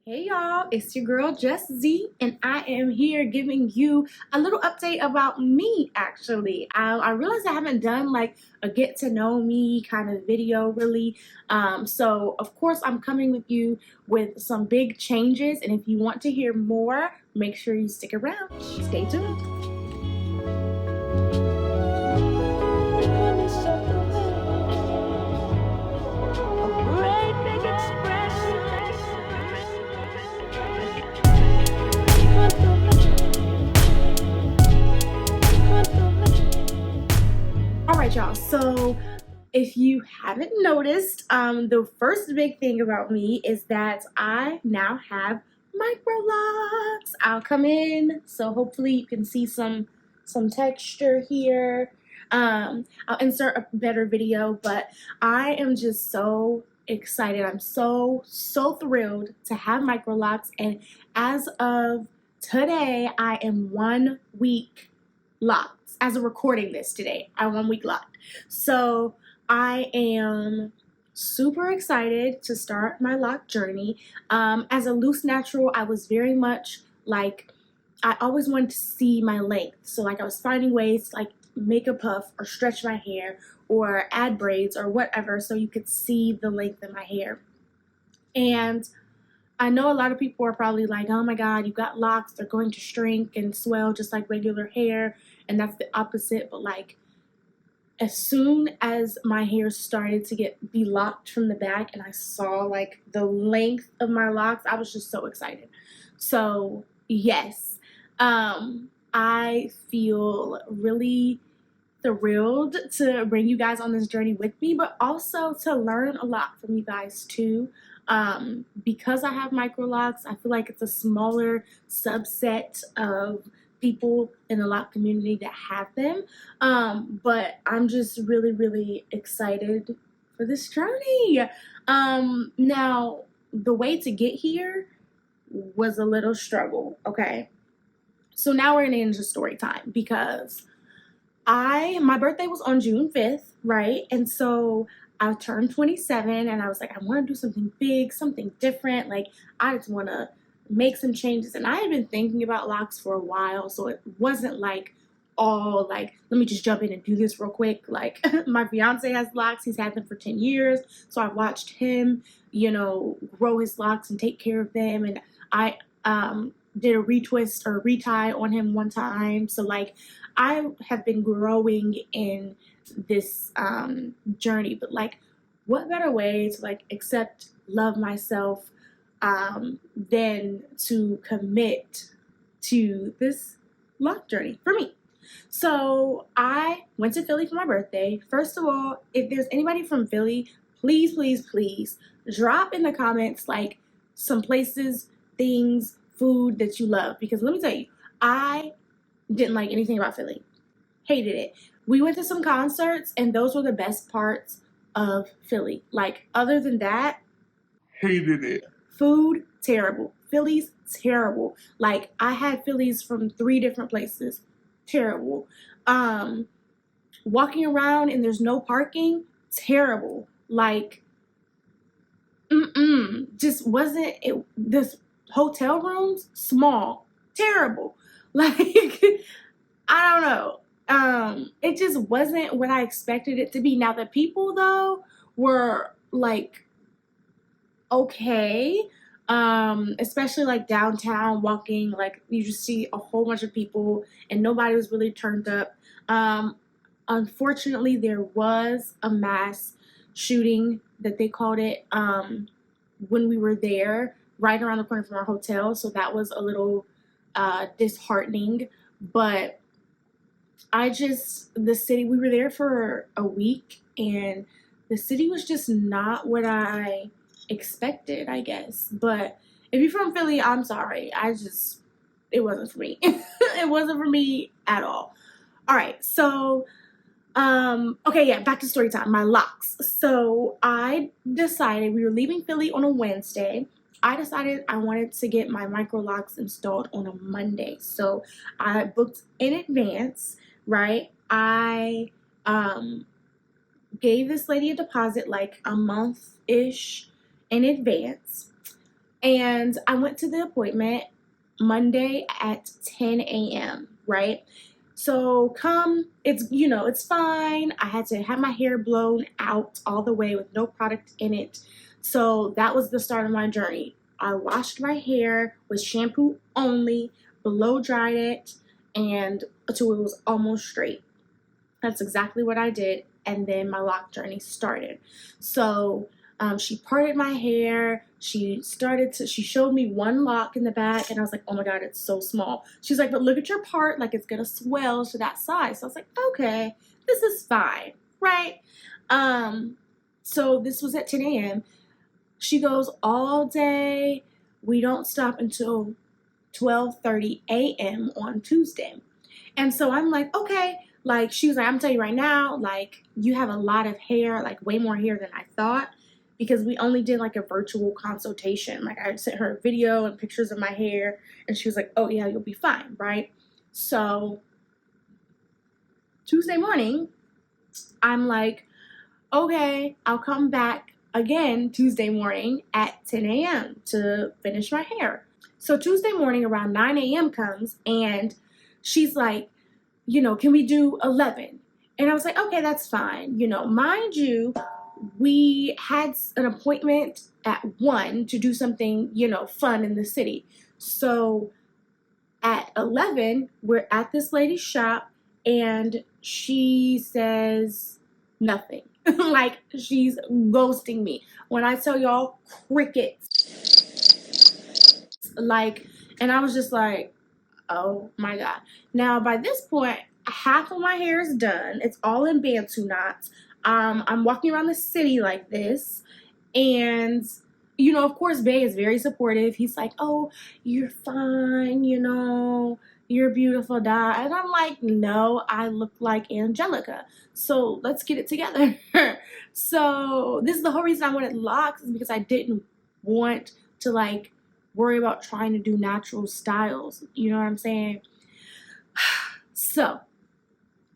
Hey y'all, it's your girl Just Z, and I am here giving you a little update about me actually. I realized I haven't done like a get to know me kind of video really. So of course I'm coming with you with some big changes, and if you want to hear more, make sure you stick around. Stay tuned. Alright y'all, so if you haven't noticed, the first big thing about me is that I now have Microlocs. I'll come in, so hopefully you can see some texture here. I'll insert a better video, but I am just so excited. I'm so thrilled to have Microlocs, and as of today, I am 1 week locked. As of recording this today, I'm 1 week locked. So I am super excited to start my lock journey. As a loose natural, I was very much like, I always wanted to see my length. So like I was finding ways to like make a puff or stretch my hair or add braids or whatever so you could see the length of my hair. And I know a lot of people are probably like, oh my God, you got locks, they're going to shrink and swell just like regular hair. And that's the opposite. But like, as soon as my hair started to be locked from the back and I saw like the length of my locks, I was just so excited. So yes, I feel really thrilled to bring you guys on this journey with me, but also to learn a lot from you guys too. Because I have Microlocs, I feel like it's a smaller subset of people in the lock community that have them. But I'm just really excited for this journey. Now, the way to get here was a little struggle, okay? So now we're gonna get into story time because my birthday was on June 5th, right? And so I turned 27 and I was like, I want to do something big, something different. Like, I just want to make some changes. And I had been thinking about locks for a while, so it wasn't like all like, let me just jump in and do this real quick. Like, my fiance has locks. He's had them for 10 years. So I watched him, grow his locks and take care of them. And I did a retwist or a retie on him one time. So like, I have been growing in this journey, but like, what better way to like accept, love myself than to commit to this lock journey for me. So I went to Philly for my birthday. First of all, if there's anybody from Philly, please drop in the comments like some places, things, food that you love, because let me tell you, I didn't like anything about Philly. Hated it. We went to some concerts and those were the best parts of Philly. Like, other than that, hated it. Food, terrible. Philly's terrible. Like, I had Phillies from 3 different places. Terrible. Walking around and there's no parking, terrible. Like, just wasn't it. This hotel rooms, small, terrible. Like, I don't know. It just wasn't what I expected it to be. Now, the people though were like okay, especially like downtown walking, like you just see a whole bunch of people and nobody was really turned up. Unfortunately, there was a mass shooting that they called it when we were there, right around the corner from our hotel. So that was a little disheartening. But the city, we were there for a week and the city was just not what I expected, I guess. But if you're from Philly, I'm sorry. It wasn't for me. It wasn't for me at all. All right, so okay, yeah, back to story time. My locks. So I decided, we were leaving Philly on a Wednesday. I decided I wanted to get my Microlocs installed on a Monday. So I booked in advance, right? I gave this lady a deposit like a month-ish in advance. And I went to the appointment Monday at 10 a.m., right? So it's fine. I had to have my hair blown out all the way with no product in it. So that was the start of my journey. I washed my hair with shampoo only, blow dried it, and until it was almost straight. That's exactly what I did. And then my lock journey started. So she parted my hair. She showed me one lock in the back, and I was like, oh my God, it's so small. She's like, but look at your part, like it's gonna swell to that size. So I was like, okay, this is fine, right? So this was at 10 a.m. She goes all day. We don't stop until 12:30 a.m. on Tuesday. And so I'm like, okay. Like, she was like, I'm telling you right now, like, you have a lot of hair, like way more hair than I thought, because we only did like a virtual consultation. Like, I sent her a video and pictures of my hair, and she was like, oh yeah, you'll be fine, right? So Tuesday morning, I'm like, okay, I'll come back again Tuesday morning at 10 a.m. to finish my hair. So Tuesday morning around 9 a.m. comes, and she's like, can we do 11? And I was like, okay, that's fine. Mind you, we had an appointment at 1 to do something, fun in the city. So at 11, we're at this lady's shop, and she says nothing. Like, she's ghosting me. When I tell y'all, crickets. Like, and I was just like, oh my God. Now, by this point, half of my hair is done. It's all in Bantu knots. I'm walking around the city like this. And, of course, Bay is very supportive. He's like, oh, you're fine, you're beautiful, da. And I'm like, no, I look like Angelica. So let's get it together. So this is the whole reason I wanted locks, is because I didn't want to, like, worry about trying to do natural styles. You know what I'm saying? So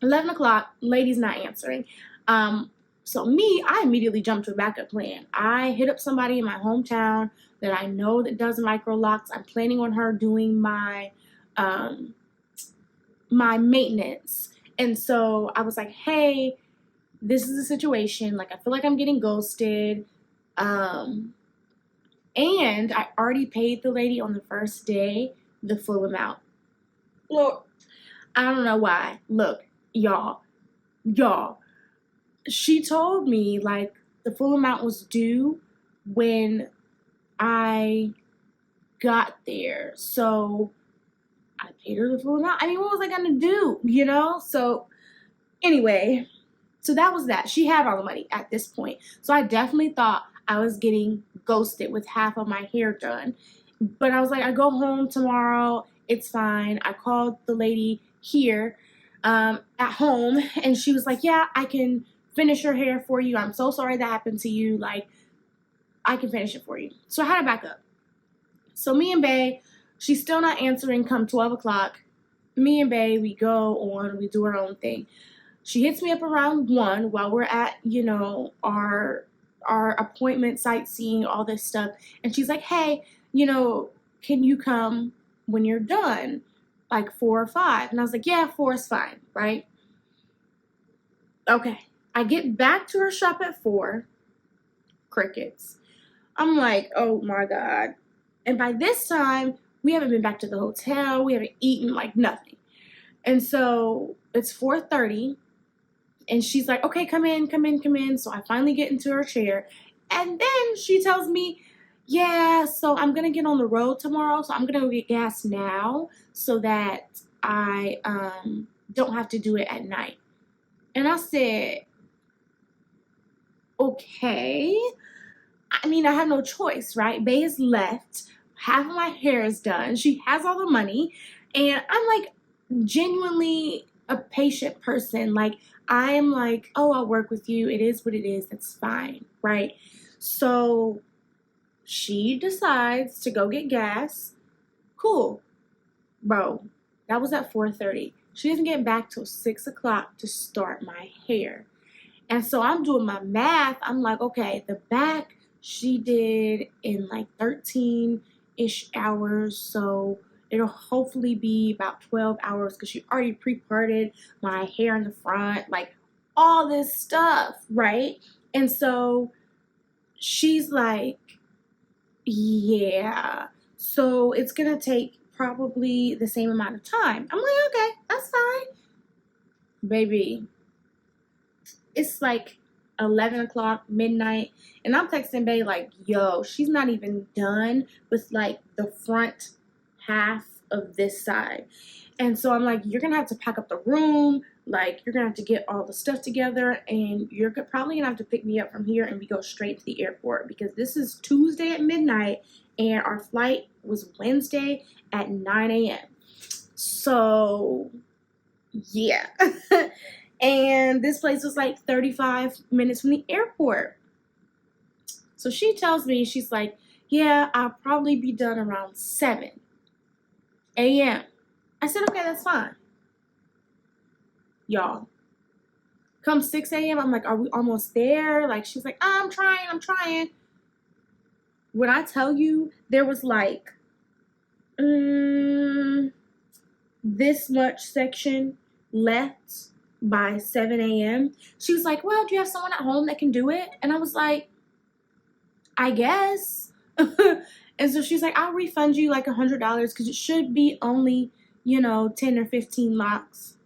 11 o'clock, lady's not answering. So I immediately jumped to a backup plan. I hit up somebody in my hometown that I know that does Microlocs. I'm planning on her doing my my maintenance. And so I was like, hey, this is the situation. Like, I feel like I'm getting ghosted. And I already paid the lady on the first day the full amount. Look, I don't know why. Look, y'all, she told me, like, the full amount was due when I got there. So I paid her the full amount. I mean, what was I going to do, So anyway, so that was that. She had all the money at this point. So I definitely thought I was getting ghosted with half of my hair done. But I was like, I go home tomorrow. It's fine. I called the lady here at home, and she was like, yeah, I can finish your hair for you. I'm so sorry that happened to you. Like, I can finish it for you. So I had to back up. So me and Bae, she's still not answering come 12 o'clock. Me and Bae, we go on, we do our own thing. She hits me up around 1 while we're at, our appointment, sightseeing, all this stuff. And she's like, hey, can you come when you're done? Like 4 or 5. And I was like, yeah, 4 is fine, right? Okay. I get back to her shop at 4. Crickets. I'm like, oh my God. And by this time, we haven't been back to the hotel. We haven't eaten, like, nothing. And so it's 4:30. And she's like, okay, come in. So I finally get into her chair. And then she tells me, yeah, so I'm going to get on the road tomorrow. So I'm going to go get gas now so that I don't have to do it at night. And I said, okay. I mean, I have no choice, right? Bae is left. Half of my hair is done. She has all the money. And I'm like genuinely a patient person. Like, I'm like, oh, I'll work with you. It is what it is. That's fine, right? So she decides to go get gas. Cool. Bro, that was at 4:30. She doesn't get back till 6 o'clock to start my hair. And so I'm doing my math. I'm like, okay, the back she did in like 13-ish hours. So it'll hopefully be about 12 hours because she already pre-parted my hair in the front, like all this stuff, right? And so she's like, yeah, so it's gonna take probably the same amount of time. I'm like, okay, that's fine. Baby, it's like 11 o'clock, midnight, and I'm texting Bae like, yo, she's not even done with like the front half of this side. And so I'm like, you're gonna have to pack up the room, like you're gonna have to get all the stuff together, and you're probably gonna have to pick me up from here and we go straight to the airport because this is Tuesday at midnight and our flight was Wednesday at 9 a.m. So yeah. And this place was like 35 minutes from the airport. So she tells me, she's like, yeah, I'll probably be done around 7 a.m. I said, okay, that's fine. Y'all, come 6 a.m., I'm like, are we almost there? Like, she's like, I'm trying. When I tell you, there was like this much section left by 7 a.m. She was like, well, do you have someone at home that can do it? And I was like, I guess. And so she's like, I'll refund you like $100 because it should be only, 10 or 15 locks.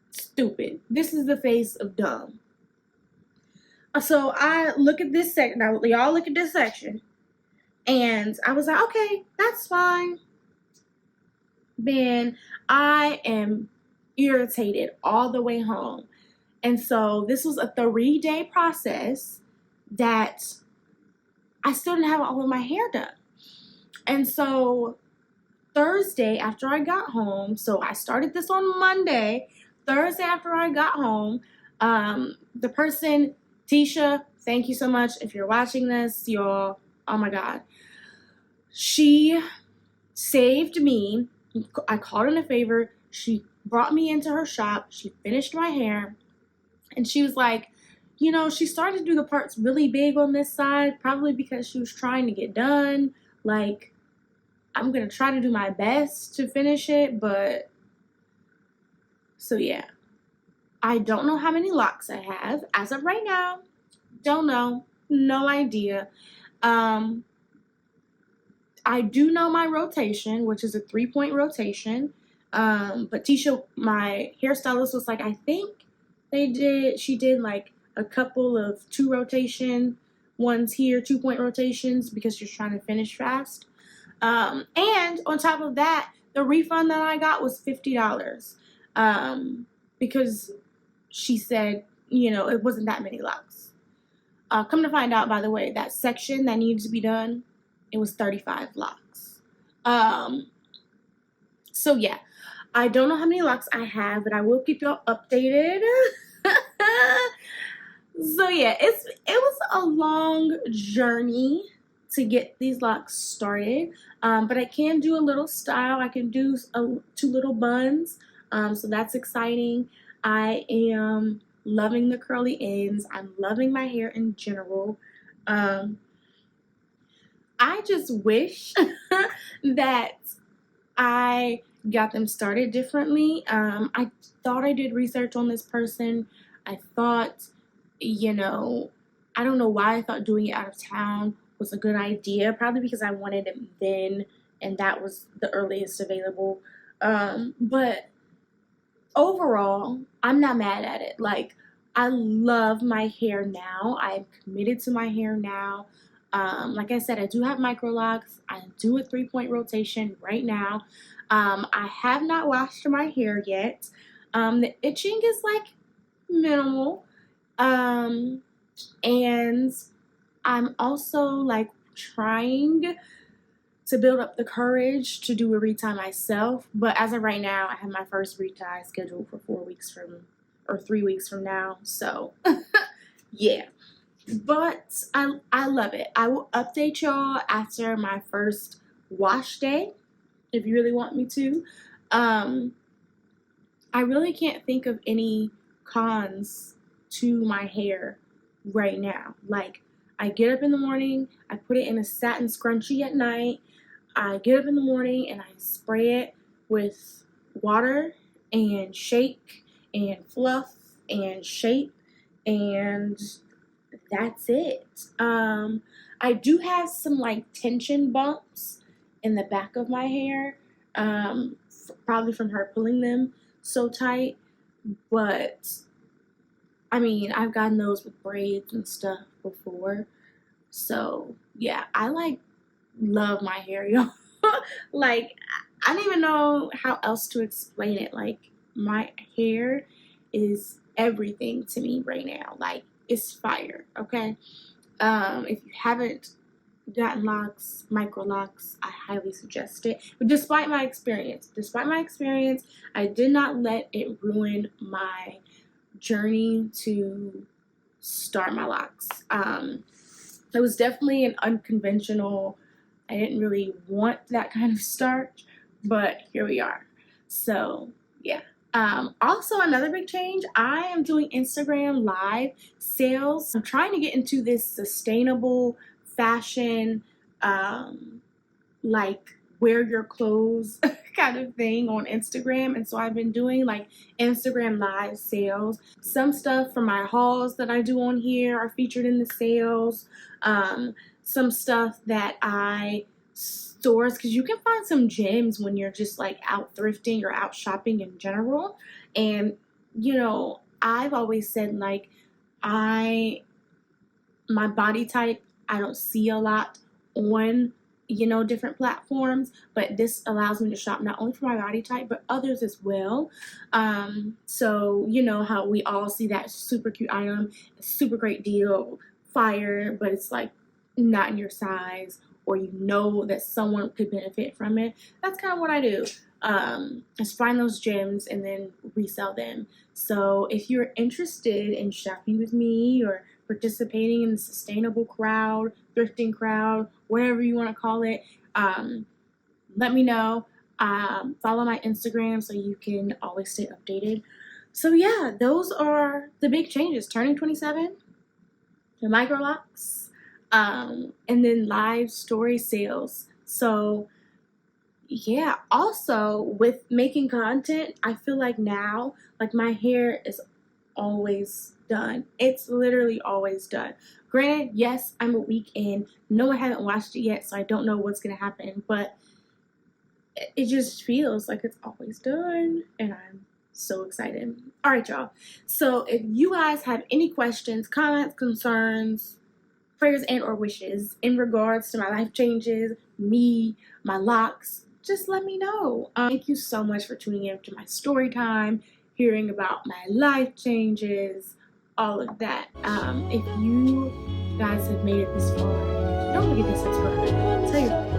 Stupid. This is the face of dumb. So I look at this section. Now, y'all look at this section. And I was like, okay, that's fine. Then I am irritated all the way home. And so this was a 3-day process that I still didn't have all of my hair done. And so Thursday after I got home, so I started this on Monday. Thursday after I got home, the person, Tisha, thank you so much. If you're watching this, y'all, oh my God. She saved me. I called in a favor. She brought me into her shop. She finished my hair. And she was like, she started to do the parts really big on this side, probably because she was trying to get done. Like, I'm going to try to do my best to finish it, but so yeah. I don't know how many locks I have as of right now. Don't know. No idea. I do know my rotation, which is a 3-point rotation. But Tisha, my hairstylist, was like, I think she did like a couple of 2 rotation ones here, 2-point rotations because she's trying to finish fast. And on top of that, the refund that I got was $50. Because she said, it wasn't that many locks. Come to find out, by the way, that section that needs to be done, it was 35 locks. So yeah, I don't know how many locks I have, but I will keep y'all updated. So yeah, it was a long journey to get these locks started. But I can do a little style. I can do 2 little buns. So that's exciting. I am loving the curly ends. I'm loving my hair in general. I just wish that I got them started differently. I thought I did research on this person. I thought, I don't know why I thought doing it out of town was a good idea. Probably because I wanted it then, and that was the earliest available. But overall, I'm not mad at it. Like, I love my hair now. I'm committed to my hair now. Like I said, I do have Microlocs. I do a 3-point rotation right now. I have not washed my hair yet. The itching is like minimal. And I'm also like trying to build up the courage to do a retie myself. But as of right now, I have my first retie scheduled for 3 weeks from now. So yeah. But I love it. I will update y'all after my first wash day, if you really want me to. I really can't think of any cons to my hair right now. Like, I get up in the morning, I put it in a satin scrunchie at night. I get up in the morning and I spray it with water and shake and fluff and shape, and that's it. I do have some like tension bumps in the back of my hair, probably from her pulling them so tight, but I mean, I've gotten those with braids and stuff before. So yeah, I like love my hair, y'all. Like, I don't even know how else to explain it. Like, my hair is everything to me right now. Like, it's fire, okay? If you haven't gotten locks, Microlocs, I highly suggest it. But despite my experience, I did not let it ruin my journey to start my locks. It was definitely an unconventional, I didn't really want that kind of start, but here we are. So yeah. Also, another big change, I am doing Instagram live sales. I'm trying to get into this sustainable fashion, like wear your clothes kind of thing on Instagram. And so I've been doing like Instagram live sales. Some stuff from my hauls that I do on here are featured in the sales. Some stuff that I stores, because you can find some gems when you're just like out thrifting or out shopping in general. And you know, I've always said like my body type, I don't see a lot on, you know, different platforms, but this allows me to shop not only for my body type but others as well. So you know how we all see that super cute item, super great deal, fire, but it's like not in your size, or you know that someone could benefit from it. That's kind of what I do. Just find those gems and then resell them. So if you're interested in shopping with me or participating in the sustainable crowd, thrifting crowd, whatever you want to call it, let me know. Follow my Instagram so you can always stay updated. So yeah, those are the big changes. Turning 27, the Microlocs, and then live story sales. So yeah, also with making content, I feel like now, like my hair is always done. It's literally always done. Granted, yes, I'm a week in. No, I haven't watched it yet, so I don't know what's gonna happen, but it just feels like it's always done, and I'm so excited. All right, y'all. So if you guys have any questions, comments, concerns, prayers, and or wishes in regards to my life changes, me, my locks, just let me know. Thank you so much for tuning in to my story time, hearing about my life changes, all of that. If you guys have made it this far, don't forget to subscribe. Tell your